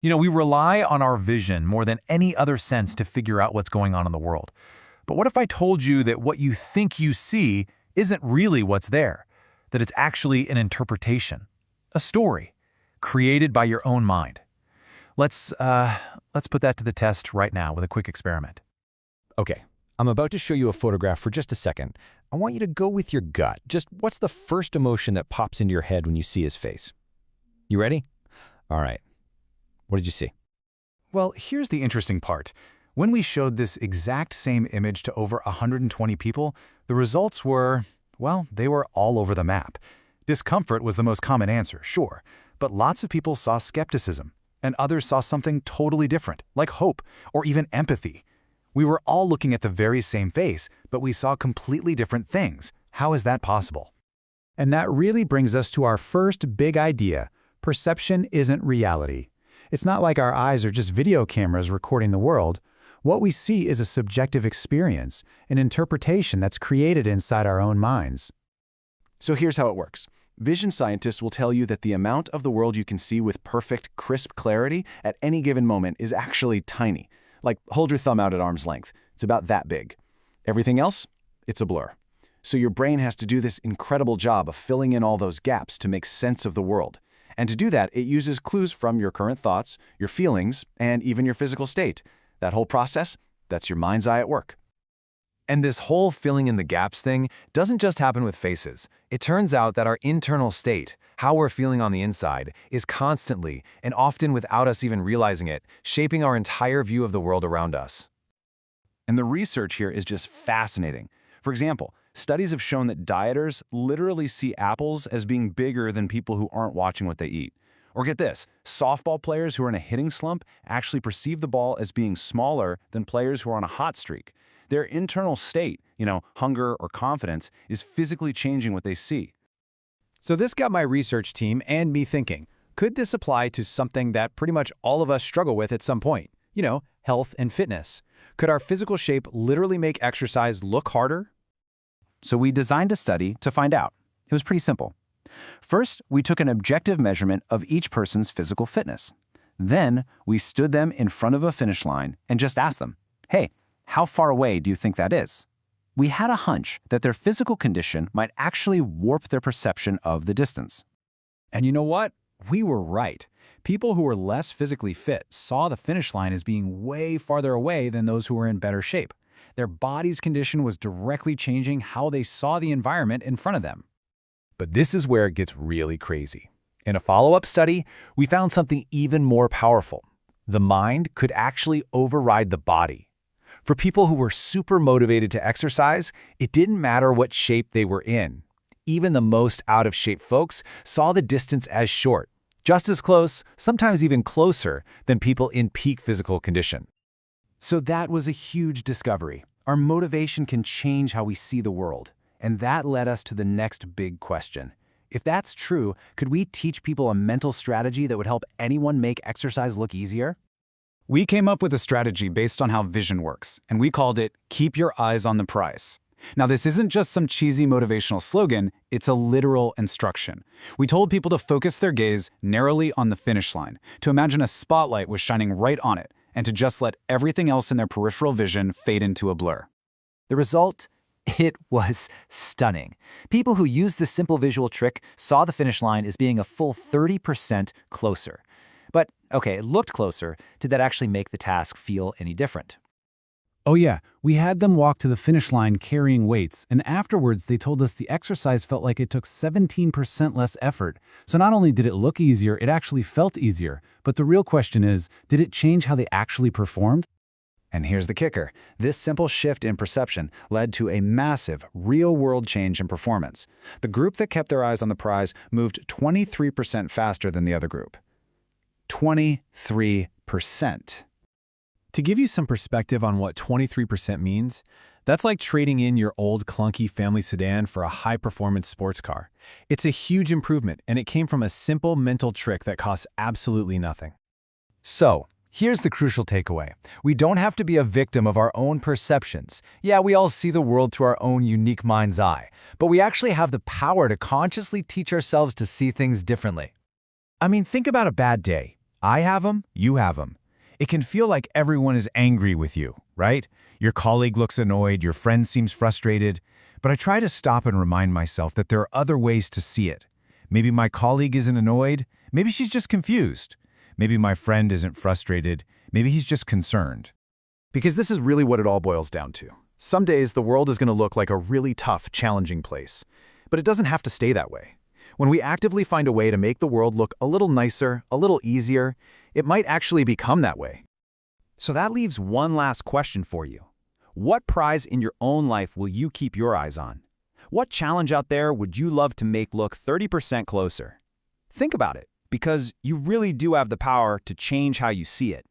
We rely on our vision more than any other sense to figure out what's going on in the world. But what if I told you that what you think you see isn't really what's there? That it's actually an interpretation, a story, created by your own mind? Let's put that to the test right now with a quick experiment. Okay, I'm about to show you a photograph for just a second. I want you to go with your gut. Just what's the first emotion that pops into your head when you see his face? You ready? All right. What did you see? Well, here's the interesting part. When we showed this exact same image to over 120 people, the results were, well, they were all over the map. Discomfort was the most common answer, sure, but lots of people saw skepticism, and others saw something totally different, like hope or even empathy. We were all looking at the very same face, but we saw completely different things. How is that possible? And that really brings us to our first big idea. Perception isn't reality. It's not like our eyes are just video cameras recording the world. What we see is a subjective experience, an interpretation that's created inside our own minds. So here's how it works. Vision scientists will tell you that the amount of the world you can see with perfect, crisp clarity at any given moment is actually tiny. Like, hold your thumb out at arm's length. It's about that big. Everything else? It's a blur. So your brain has to do this incredible job of filling in all those gaps to make sense of the world. And to do that, it uses clues from your current thoughts, your feelings, and even your physical state. That whole process, that's your mind's eye at work. And this whole filling in the gaps thing doesn't just happen with faces. It turns out that our internal state, how we're feeling on the inside, is constantly, and often without us even realizing it, shaping our entire view of the world around us. And the research here is just fascinating. For example, studies have shown that dieters literally see apples as being bigger than people who aren't watching what they eat. Or get this, softball players who are in a hitting slump actually perceive the ball as being smaller than players who are on a hot streak. Their internal state, hunger or confidence, is physically changing what they see. So this got my research team and me thinking, could this apply to something that pretty much all of us struggle with at some point? Health and fitness. Could our physical shape literally make exercise look harder? So we designed a study to find out. It was pretty simple. First, we took an objective measurement of each person's physical fitness. Then, we stood them in front of a finish line and just asked them, hey, how far away do you think that is? We had a hunch that their physical condition might actually warp their perception of the distance. And you know what? We were right. People who were less physically fit saw the finish line as being way farther away than those who were in better shape. Their body's condition was directly changing how they saw the environment in front of them. But this is where it gets really crazy. In a follow-up study, we found something even more powerful. The mind could actually override the body. For people who were super motivated to exercise, it didn't matter what shape they were in. Even the most out-of-shape folks saw the distance as short, just as close, sometimes even closer, than people in peak physical condition. So that was a huge discovery. Our motivation can change how we see the world. And that led us to the next big question. If that's true, could we teach people a mental strategy that would help anyone make exercise look easier? We came up with a strategy based on how vision works, and we called it Keep Your Eyes on the Prize. Now, this isn't just some cheesy motivational slogan, it's a literal instruction. We told people to focus their gaze narrowly on the finish line, to imagine a spotlight was shining right on it, and to just let everything else in their peripheral vision fade into a blur. The result? It was stunning. People who used this simple visual trick saw the finish line as being a full 30% closer. But, okay, it looked closer. Did that actually make the task feel any different? Oh yeah, we had them walk to the finish line carrying weights, and afterwards they told us the exercise felt like it took 17% less effort. So not only did it look easier, it actually felt easier. But the real question is, did it change how they actually performed? And here's the kicker. This simple shift in perception led to a massive, real-world change in performance. The group that kept their eyes on the prize moved 23% faster than the other group. 23%. To give you some perspective on what 23% means, that's like trading in your old clunky family sedan for a high-performance sports car. It's a huge improvement, and it came from a simple mental trick that costs absolutely nothing. So, here's the crucial takeaway. We don't have to be a victim of our own perceptions. Yeah, we all see the world through our own unique mind's eye, but we actually have the power to consciously teach ourselves to see things differently. I mean, think about a bad day. I have them, you have them. It can feel like everyone is angry with you, right? Your colleague looks annoyed, your friend seems frustrated. But I try to stop and remind myself that there are other ways to see it. Maybe my colleague isn't annoyed, maybe she's just confused. Maybe my friend isn't frustrated, maybe he's just concerned. Because this is really what it all boils down to. Some days the world is going to look like a really tough, challenging place. But it doesn't have to stay that way. When we actively find a way to make the world look a little nicer, a little easier, it might actually become that way. So that leaves one last question for you. What prize in your own life will you keep your eyes on? What challenge out there would you love to make look 30% closer? Think about it, because you really do have the power to change how you see it.